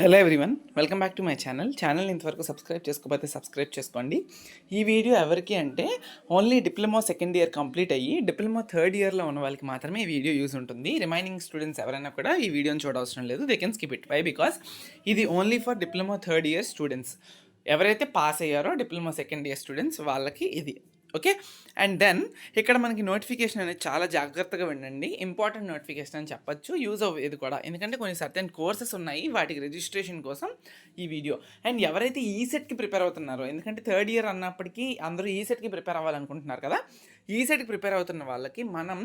Hello everyone, welcome back to my channel ఇంతవరకు subscribe చేసుకోకపోతే subscribe చేసుకోండి. ఈ వీడియో ఎవరికి అంటే only diploma second year complete అయ్యి డిప్లొమా థర్డ్ ఇయర్లో ఉన్న వాళ్ళకి మాత్రమే ఈ వీడియో యూజ్ ఉంటుంది. రిమైనింగ్ స్టూడెంట్స్ ఎవరైనా కూడా ఈ వీడియోని చూడవసరం లేదు. They can skip it. Why? Because ఇది only for diploma third year students. ఎవరైతే పాస్ అయ్యారో డిప్లొమా సెకండ్ ఇయర్ స్టూడెంట్స్ వాళ్ళకి ఇది ఓకే. అండ్ దెన్ ఇక్కడ మనకి నోటిఫికేషన్ అనేది చాలా జాగ్రత్తగా వినండి. ఇంపార్టెంట్ నోటిఫికేషన్ అని చెప్పొచ్చు. యూజ్ అవ్వేది కూడా, ఎందుకంటే కొన్ని సర్టెన్ కోర్సెస్ ఉన్నాయి, వాటికి రిజిస్ట్రేషన్ కోసం ఈ వీడియో. అండ్ ఎవరైతే ఈసెట్కి ప్రిపేర్ అవుతున్నారో, ఎందుకంటే థర్డ్ ఇయర్ అన్నప్పటికీ అందరూ ఈసెట్కి ప్రిపేర్ అవ్వాలనుకుంటున్నారు కదా, ఈసెట్కి ప్రిపేర్ అవుతున్న వాళ్ళకి మనం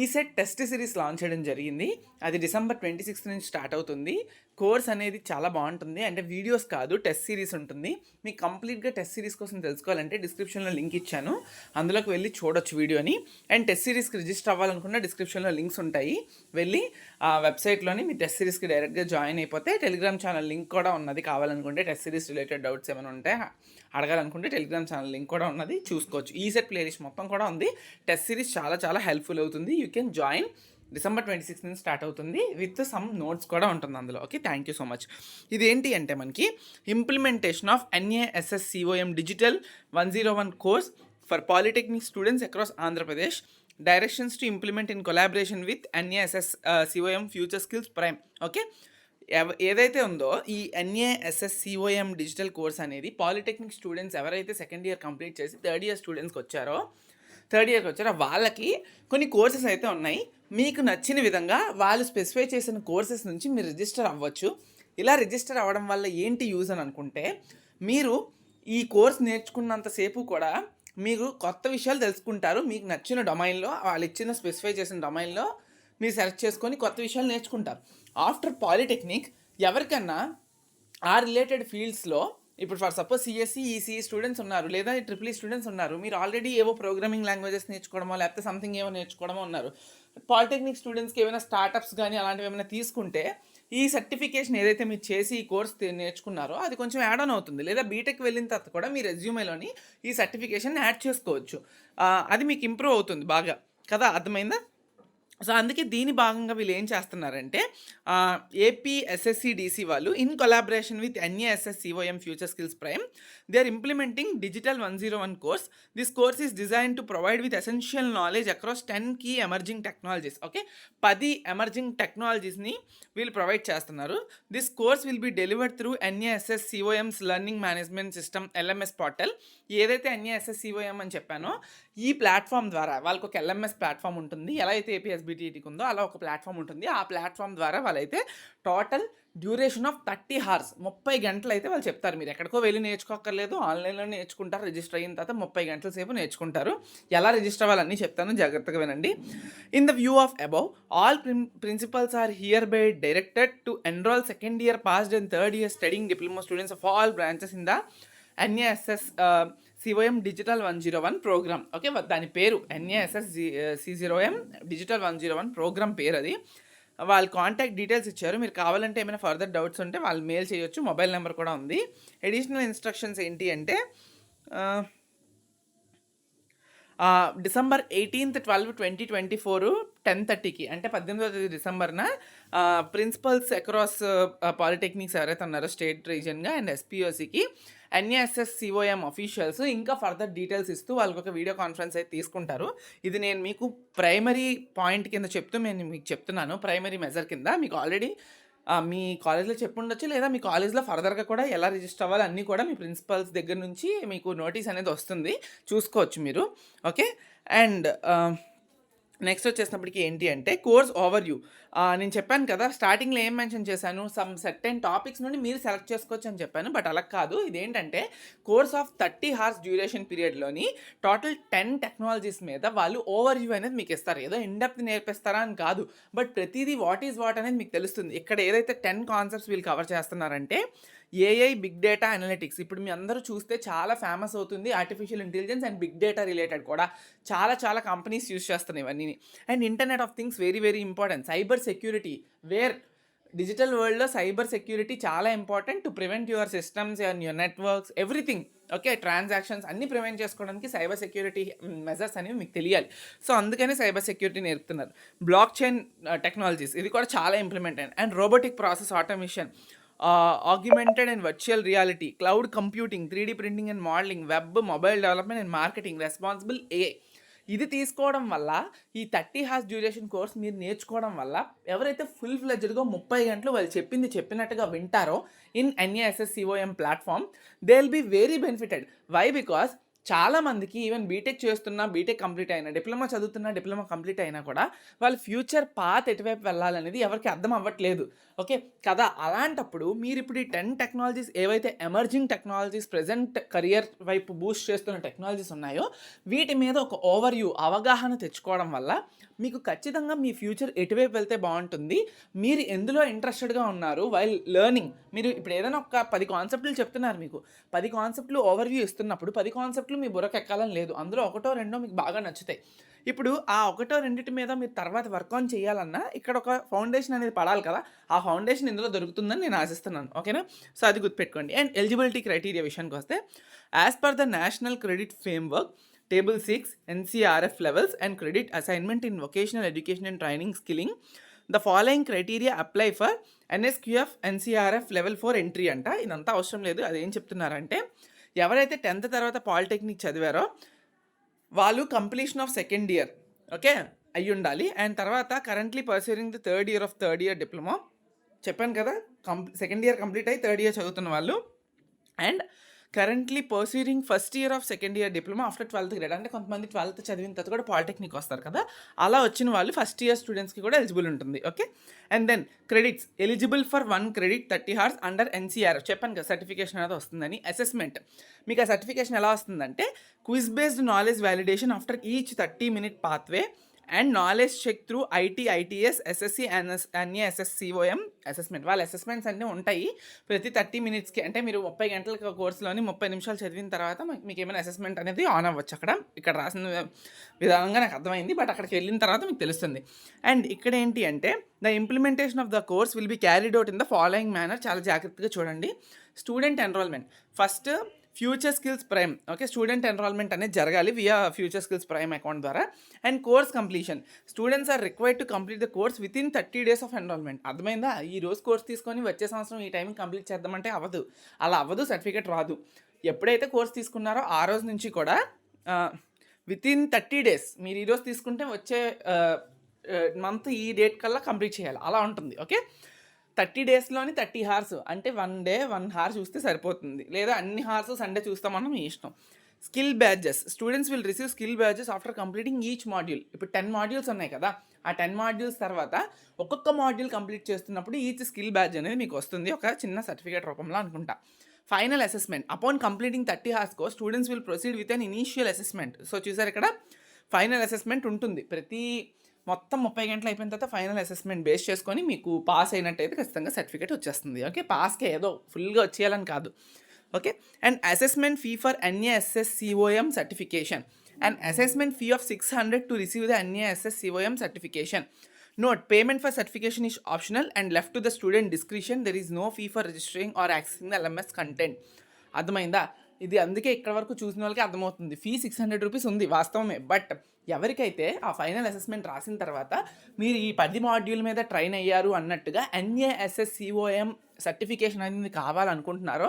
ఈసెట్ టెస్ట్ సిరీస్ లాంచ్ చేయడం జరిగింది. అది December 26 నుంచి స్టార్ట్ అవుతుంది. కోర్స్ అనేది చాలా బాగుంటుంది. అంటే వీడియోస్ కాదు, టెస్ట్ సిరీస్ ఉంటుంది. మీకు కంప్లీట్గా టెస్ట్ సిరీస్ కోసం తెలుసుకోవాలంటే డిస్క్రిప్షన్లో లింక్ ఇచ్చాను, అందులోకి వెళ్ళి చూడొచ్చు వీడియోని. అండ్ టెస్ట్ సిరీస్కి రిజిస్టర్ అవ్వాలనుకున్న డిస్క్రిప్షన్లో లింక్స్ ఉంటాయి, వెళ్ళి ఆ వెబ్సైట్లోని మీ టెస్ట్ సిరీస్కి డైరెక్ట్గా జాయిన్ అయిపోతే టెలిగ్రామ్ ఛానల్ లింక్ కూడా ఉన్నది. కావాలనుకుంటే టెస్ట్ సిరీస్ రిలేటెడ్ డౌట్స్ ఏమైనా ఉంటే అడగాలనుకుంటే టెలిగ్రామ్ ఛానల్ లింక్ కూడా ఉన్నది, చూసుకోవచ్చు. ఈసెట్ ప్లేలిస్ట్ మొత్తం కూడా ఉంది. టెస్ట్ సిరీస్ చాలా చాలా హెల్ప్ఫుల్ అవుతుంది. You can join. December 26 నుంచి స్టార్ట్ అవుతుంది, విత్ సమ్ నోట్స్ కూడా ఉంటుంది అందులో. Okay, thank you so much. ఇదేంటి అంటే మనకి implementation of NASSCOM digital 101 course for polytechnic students across Andhra Pradesh. Directions to implement in collaboration with NASSCOM future skills prime. Okay, ఏదైతే ఉందో ఈ NASSCOM డిజిటల్ కోర్స్ అనేది పాలిటెక్నిక్ స్టూడెంట్స్ ఎవరైతే సెకండ్ ఇయర్ కంప్లీట్ చేసి third ఇయర్కి వచ్చారో వాళ్ళకి కొన్ని కోర్సెస్ అయితే ఉన్నాయి. మీకు నచ్చిన విధంగా వాళ్ళు స్పెసిఫై చేసిన కోర్సెస్ నుంచి మీరు రిజిస్టర్ అవ్వచ్చు. ఇలా రిజిస్టర్ అవ్వడం వల్ల ఏంటి యూజ్ అని అనుకుంటే, మీరు ఈ కోర్స్ నేర్చుకున్నంతసేపు కూడా మీరు కొత్త విషయాలు తెలుసుకుంటారు. మీకు నచ్చిన డొమైన్లో, వాళ్ళు ఇచ్చిన స్పెసిఫై చేసిన డొమైన్లో మీరు సెలెక్ట్ చేసుకొని కొత్త విషయాలు నేర్చుకుంటారు. ఆఫ్టర్ పాలిటెక్నిక్ ఎవరికన్నా ఆ రిలేటెడ్ ఫీల్డ్స్లో, ఇప్పుడు for suppose CSE, ECE students ఉన్నారు, లేదా ట్రిపుల్ ఈ స్టూడెంట్స్ ఉన్నారు, మీరు ఆల్రెడీ ఏవో ప్రోగ్రామింగ్ లాంగ్వేజెస్ నేర్చుకోవడమో లేకపోతే సంథింగ్ ఏవో నేర్చుకోవడమో ఉన్నారు. పాలిటెక్నిక్ స్టూడెంట్స్కి ఏమైనా స్టార్టప్స్ కానీ అలాంటివి ఏమైనా తీసుకుంటే ఈ సర్టిఫికేషన్ ఏదైతే మీరు చేసి ఈ కోర్స్ నేర్చుకున్నారో అది కొంచెం యాడ్ ఆన్ అవుతుంది. లేదా బీటెక్ వెళ్ళిన తర్వాత కూడా మీ రెజ్యూమేలోని ఈ సర్టిఫికేషన్ యాడ్ చేసుకోవచ్చు. అది మీకు ఇంప్రూవ్ అవుతుంది బాగా కదా, అర్థమైందా? సో అందుకే దీని భాగంగా వీళ్ళు ఏం చేస్తున్నారంటే, APSSCDC వాళ్ళు in collaboration with NASSCOM future skills prime, they are implementing digital 101 course. This course is design to provide with essential knowledge across 10 key emerging technologies. Okay, 10 emerging టెక్నాలజీస్ని వీళ్ళు ప్రొవైడ్ చేస్తున్నారు. This course will be delivered through NASSCOM's learning management system LMS portal. ఏదైతే NASSCOM అని చెప్పానో ఈ platform ద్వారా వాళ్ళకి ఒక LMS ప్లాట్ఫామ్ ఉంటుంది. ఎలా అయితే APSBTTకి ఉందో అలా ఒక ప్లాట్ఫామ్ ఉంటుంది. ఆ ప్లాట్ఫామ్ ద్వారా వాళ్ళైతే టోటల్ డ్యూరేషన్ ఆఫ్ 30 hours 30 గంటలు అయితే వాళ్ళు చెప్తారు. మీరు ఎక్కడికో వెళ్ళి నేర్చుకోక్కర్లేదు, ఆన్లైన్లో నేర్చుకుంటారు. రిజిస్టర్ అయిన తర్వాత 30 గంటల సేపు నేర్చుకుంటారు. ఎలా రిజిస్టర్ అవ్వాలన్నీ చెప్తాను, జాగ్రత్తగా వినండి. In the view of above, all principals are hereby directed to enrol second year passed and third year studying diploma students of all branches in the NASSCOM digital 101 programme. Okay, దాని పేరు NASSCOM digital 101 programme పేరు అది. వాళ్ళు contact details ఇచ్చారు. మీరు కావాలంటే ఏమైనా further doubts ఉంటే వాళ్ళు మెయిల్ చేయొచ్చు. మొబైల్ నెంబర్ కూడా ఉంది. అడిషనల్ ఇన్స్ట్రక్షన్స్ ఏంటి అంటే, December 18th 12, 2024 10:30కి, అంటే 18వ డిసెంబర్న ప్రిన్సిపల్స్ అక్రాస్ పాలిటెక్నిక్స్ ఎవరైతే ఉన్నారో స్టేట్ రీజన్గా అండ్ SPOCకి NASSCOM అఫీషియల్స్ ఇంకా ఫర్దర్ డీటెయిల్స్ ఇస్తూ వాళ్ళకి ఒక వీడియో కాన్ఫరెన్స్ అయితే తీసుకుంటారు. ఇది నేను మీకు ప్రైమరీ పాయింట్ కింద నేను మీకు చెప్తున్నాను, ప్రైమరీ మెజర్ కింద. మీకు ఆల్రెడీ మీ కాలేజ్లో చెప్పుండొచ్చు, లేదా మీ కాలేజ్లో ఫర్దర్గా కూడా ఎలా రిజిస్టర్ అవ్వాలి అన్నీ కూడా మీ ప్రిన్సిపల్స్ దగ్గర నుంచి మీకు నోటీస్ అనేది వస్తుంది, చూసుకోవచ్చు మీరు. ఓకే, అండ్ నెక్స్ట్ వచ్చేసినప్పటికీ ఏంటి అంటే కోర్స్ ఓవర్ వ్యూ. నేను చెప్పాను కదా స్టార్టింగ్లో ఏం మెన్షన్ చేశాను, సమ్ సర్టెన్ టాపిక్స్ నుండి మీరు సెలెక్ట్ చేసుకోవచ్చు అని చెప్పాను. బట్ అలా కాదు, ఇదేంటంటే కోర్స్ ఆఫ్ 30 hours డ్యూరేషన్ పీరియడ్లోని టోటల్ 10 టెక్నాలజీస్ మీద వాళ్ళు ఓవర్ వ్యూ అనేది మీకు ఇస్తారు. ఏదో ఇన్డెప్త్ నేర్పిస్తారా అని కాదు, బట్ ప్రతిదీ వాట్ ఈజ్ వాట్ అనేది మీకు తెలుస్తుంది. ఇక్కడ ఏదైతే 10 కాన్సెప్ట్స్ వీళ్ళు కవర్ చేస్తున్నారంటే, AI, బిగ్ డేటా అనలిటిక్స్. ఇప్పుడు మీ అందరూ చూస్తే చాలా ఫేమస్ అవుతుంది artificial intelligence and big data related కూడా చాలా కంపెనీస్ యూస్ చేస్తున్నాయి ఇవన్నీ. And internet of things very important. Cyber security, where digital వరల్డ్లో సైబర్ సెక్యూరిటీ చాలా important to prevent your systems and your networks everything. Okay, transactions అన్నీ ప్రివెంట్ చేసుకోవడానికి cyber security measures అనేవి మీకు తెలియాలి. సో అందుకని సైబర్ సెక్యూరిటీ నేర్పుతున్నారు. బ్లాక్ చైన్ టెక్నాలజీస్, ఇది కూడా చాలా ఇంప్లిమెంట్ అయింది. And robotic process automation, augmented and virtual reality, cloud computing, 3D printing and modelling, web, mobile development and marketing, responsible AI. ఇది తీసుకోవడం వల్ల ఈ 30 హార్స్ డ్యూరేషన్ కోర్స్ మీరు నేర్చుకోవడం వల్ల ఎవరైతే ఫుల్ ఫ్లెడ్జ్డ్గా 30 గంటలు వాళ్ళు చెప్పింది చెప్పినట్టుగా వింటారో in NASSCOM platform, they will be very benefited. Why? Because చాలామందికి ఈవెన్ బీటెక్ చేస్తున్నా, బీటెక్ కంప్లీట్ అయినా, డిప్లొమా చదువుతున్నా, డిప్లొమా కంప్లీట్ అయినా కూడా వాళ్ళ ఫ్యూచర్ పాత్ ఎటువైపు వెళ్ళాలనేది ఎవరికి అర్థం అవ్వట్లేదు. ఓకే కదా? అలాంటప్పుడు మీరు ఇప్పుడు ఈ 10 టెక్నాలజీస్ ఏవైతే ఎమర్జింగ్ టెక్నాలజీస్ ప్రజెంట్ కెరియర్ వైపు బూస్ట్ చేస్తున్న టెక్నాలజీస్ ఉన్నాయో వీటి మీద ఒక ఓవర్వ్యూ అవగాహన తెచ్చుకోవడం వల్ల మీకు ఖచ్చితంగా మీ ఫ్యూచర్ ఎటువైపు వెళ్తే బాగుంటుంది, మీరు ఎందులో ఇంట్రెస్టెడ్గా ఉన్నారు వైల్ లెర్నింగ్. మీరు ఇప్పుడు ఏదైనా ఒక 10 కాన్సెప్ట్లు చెప్తున్నారు, మీకు 10 కాన్సెప్ట్లు ఓవర్వ్యూ ఇస్తున్నప్పుడు 10 కాన్సెప్ట్లు మీ బుర్రకు ఎక్కాలని లేదు, అందులో ఒకటో రెండో మీకు బాగా నచ్చుతాయి. ఇప్పుడు ఆ ఒకటో రెండిటి మీద మీరు తర్వాత వర్క్ ఆన్ చేయాలన్నా ఇక్కడ ఒక ఫౌండేషన్ అనేది పడాలి కదా, ఆ ఫౌండేషన్ ఇందులో దొరుకుతుందని నేను ఆశిస్తున్నాను. ఓకేనా? సో అది గుర్తుపెట్టుకోండి. అండ్ ఎలిజిబిలిటీ క్రైటీరియా విషయానికి వస్తే, as per the national credit framework Table 6 NCRF levels and credit assignment in vocational education and training skilling, the following criteria apply for NSQF NCRF level 4 entry అంట. ఇదంతా అవసరం లేదు. అదేం చెప్తున్నారంటే, ఎవరైతే 10th తర్వాత పాలిటెక్నిక్ చదివారో వాళ్ళు completion of second year okay అయ్యి ఉండాలి. అండ్ తర్వాత currently pursuing the third year diploma, చెప్పాను కదా, సెకండ్ ఇయర్ కంప్లీట్ అయ్యి థర్డ్ ఇయర్ చదువుతున్న వాళ్ళు. And currently pursuing first year of second year diploma after 12th grade. అంటే కొంతమంది 12th చదివిన తర్వాత కూడా పాలిటెక్నిక్ వస్తారు కదా, అలా వచ్చిన వాళ్ళు ఫస్ట్ ఇయర్ స్టూడెంట్స్కి కూడా ఎలిజిబుల్ ఉంటుంది. Okay. And then credits eligible for 1 credit 30 hours under NCRF. చెప్పాను కదా సర్టిఫికేషన్ అనేది వస్తుందని. అసెస్మెంట్, మీకు ఆ సర్టిఫికేషన్ ఎలా వస్తుందంటే quiz based knowledge validation after each 30-minute pathway and knowledge check through IT, ITS, SSC, NASSCOM assessment. వాళ్ళ అసెస్మెంట్స్ అన్నీ ఉంటాయి ప్రతి 30 minutesకి. అంటే మీరు 30 గంటల కోర్సులోని 30 నిమిషాలు చదివిన తర్వాత మీకు ఏమైనా అసెస్మెంట్ అనేది ఆన్ అవ్వచ్చు. ఇక్కడ రాసిన విధానంగా నాకు అర్థమైంది, బట్ అక్కడికి వెళ్ళిన తర్వాత మీకు తెలుస్తుంది. అండ్ ఇక్కడ ఏంటి అంటే, the implementation of the course will be carried out in the following manner. చాలా జాగ్రత్తగా చూడండి. Student enrolment first future skills prime. Okay, student enrolment అనేది జరగాలి via future skills prime account ద్వారా. And course completion, students are required to complete the course within 30 days of enrolment. అర్థమైందా? ఈ రోజు course తీసుకొని వచ్చే సంవత్సరం ఈ టైంకి కంప్లీట్ చేద్దామంటే అవ్వదు, అలా అవ్వదు, సర్టిఫికేట్ రాదు. ఎప్పుడైతే కోర్స్ తీసుకున్నారో ఆ రోజు నుంచి కూడా విత్ ఇన్ 30 days, మీరు ఈరోజు తీసుకుంటే వచ్చే మంత్ ఈ డేట్ కల్లా కంప్లీట్ చేయాలి, అలా ఉంటుంది. ఓకే, 30 daysలోని 30 hours అంటే 1 day 1 hour చూస్తే సరిపోతుంది, లేదా అన్ని హార్స్ సండే చూస్తామన్నా మీ ఇష్టం. Skill badges, students will receive skill badges after completing each module. ఇప్పుడు 10 modules ఉన్నాయి కదా, ఆ 10 modules తర్వాత ఒక్కొక్క మాడ్యూల్ కంప్లీట్ చేస్తున్నప్పుడు ఈచ్ స్కిల్ బ్యాడ్జ్ అనేది మీకు వస్తుంది, ఒక చిన్న సర్టిఫికేట్ రూపంలో అనుకుంటా. Final assessment, upon completing 30 hours course students will proceed with an initial assessment. So చూసారు, ఇక్కడ ఫైనల్ అసెస్మెంట్ ఉంటుంది. మొత్తం 30 గంటలు అయిపోయిన తర్వాత ఫైనల్ అసెస్మెంట్ బేస్ చేసుకొని మీకు పాస్ అయినట్టయితే ఖచ్చితంగా సర్టిఫికేట్ వచ్చేస్తుంది. ఓకే, పాస్కే ఏదో ఫుల్గా వచ్చేయాలని కాదు. Okay, and assessment fee for NASSCOM certification, and assessment fee of 600 to receive the NASSCOM certification. Note, payment for certification is optional and left to the student discretion. There is no fee for registering or accessing the LMS content. అర్థమైందా? ఇది అందుకే ఇక్కడ వరకు చూసిన వాళ్ళకి అర్థమవుతుంది. Fee 600 rupees ఉంది వాస్తవమే, బట్ ఎవరికైతే ఆ ఫైనల్ అసెస్మెంట్ రాసిన తర్వాత మీరు ఈ 10 మాడ్యూల్ మీద ట్రైన్ అయ్యారు అన్నట్టుగా NASSCOM సర్టిఫికేషన్ అనేది కావాలనుకుంటున్నారో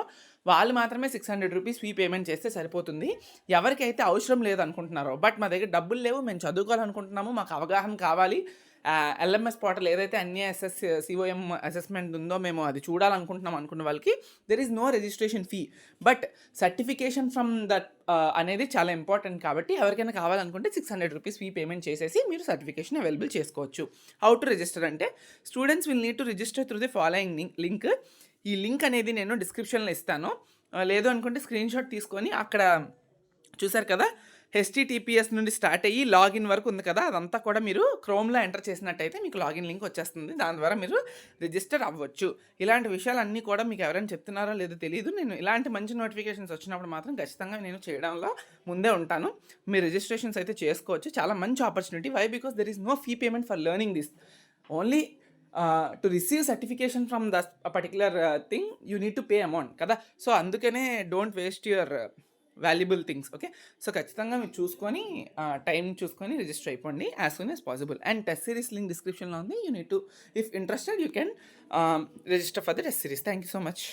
వాళ్ళు మాత్రమే 600 రూపీస్ ఫీ పేమెంట్ చేస్తే సరిపోతుంది. ఎవరికైతే అవసరం లేదనుకుంటున్నారో, బట్ మా దగ్గర డబ్బులు లేవు, మేము చదువుకోవాలనుకుంటున్నాము, మాకు అవగాహన కావాలి, LMS పోర్టల్ ఏదైతే NASSCOM అసెస్మెంట్ ఉందో మేము అది చూడాలనుకుంటున్నాం అనుకున్న వాళ్ళకి there is no registration fee, but certification from that అనేది చాలా ఇంపార్టెంట్. కాబట్టి ఎవరికైనా కావాలనుకుంటే 600 రూపీస్ ఫీ పేమెంట్ చేసేసి మీరు సర్టిఫికేషన్ అవైలబుల్ చేసుకోవచ్చు. హౌ టు రిజిస్టర్ అంటే, students will need to register through the following link. ఈ లింక్ అనేది నేను డిస్క్రిప్షన్లో ఇస్తాను, లేదు అనుకుంటే స్క్రీన్ షాట్ తీసుకొని అక్కడ చూసారు కదా HTTPS నుండి స్టార్ట్ అయ్యి లాగిన్ వరకు ఉంది కదా, అదంతా కూడా మీరు క్రోమ్లో ఎంటర్ చేసినట్టయితే మీకు లాగిన్ లింక్ వచ్చేస్తుంది, దాని ద్వారా మీరు రిజిస్టర్ అవ్వచ్చు. ఇలాంటి విషయాలన్నీ కూడా మీకు ఎవరైనా చెప్తున్నారో లేదో తెలియదు, నేను ఇలాంటి మంచి నోటిఫికేషన్స్ వచ్చినప్పుడు మాత్రం ఖచ్చితంగా నేను చేయడంలో ముందే ఉంటాను. మీరు రిజిస్ట్రేషన్స్ అయితే చేసుకోవచ్చు, చాలా మంచి opportunity. Why? Because there is no fee payment for learning this, only to receive certification from the particular thing you need to pay amount కదా. సో అందుకనే don't waste your valuable things. Okay. So ఖచ్చితంగా మీరు చూసుకొని time చూసుకొని register అయిపోండి as soon as possible. And test series link డిస్క్రిప్షన్లో ఉంది. You need to, if interested you can register for the test series. Thank you so much.